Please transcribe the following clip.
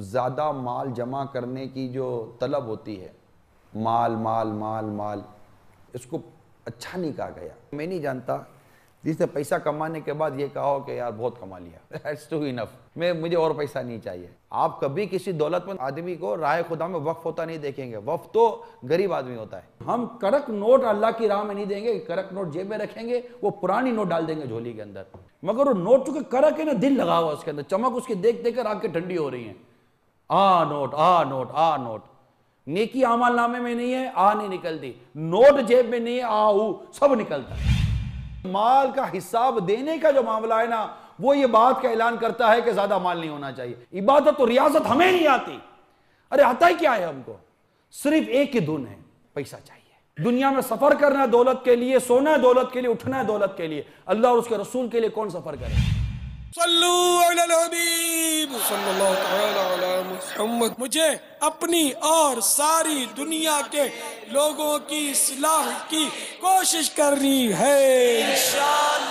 زیادہ مال جمع کرنے کی جو طلب ہوتی ہے، مال مال مال مال، اس کو اچھا نہیں کہا گیا۔ میں نہیں جانتا جس نے پیسہ کمانے کے بعد یہ کہا ہو کہ یار بہت کما لیا، That's too enough، مجھے اور پیسہ نہیں چاہیے۔ آپ کبھی کسی دولت مند آدمی کو راہ خدا میں وقف ہوتا نہیں دیکھیں گے، وقف تو غریب آدمی ہوتا ہے۔ ہم کرک نوٹ اللہ کی راہ میں نہیں دیں گے، کرک نوٹ جیب میں رکھیں گے، وہ پرانی نوٹ ڈال دیں گے جھولی کے اندر، مگر وہ نوٹ چونکہ کرک ہے نا، دل لگا ہوا اس کے اندر، چمک اس کی دیکھ دیکھ کر آنکھیں ٹھنڈی ہو رہی ہیں۔ نوٹ نوٹ نوٹ، نیکی اعمال نامے میں نہیں ہے، نہیں نکلتی، نوٹ جیب میں نہیں ہے، سب نکلتا ہے۔ مال کا حساب دینے کا جو معاملہ ہے نا، وہ یہ بات کا اعلان کرتا ہے کہ زیادہ مال نہیں ہونا چاہیے۔ عبادت و ریاضت ہمیں نہیں آتی، ارے آتا ہی کیا ہے ہم کو، صرف ایک ہی دھن ہے، پیسہ چاہیے۔ دنیا میں سفر کرنا ہے دولت کے لیے، سونا ہے دولت کے لیے، اٹھنا ہے دولت کے لیے، اللہ اور اس کے رسول کے لیے کون سفر کرے؟ صلو علی الحبیب صلی اللہ تعالی علی محمد۔ مجھے اپنی اور ساری دنیا کے لوگوں کی اصلاح کی کوشش کرنی ہے انشاءاللہ۔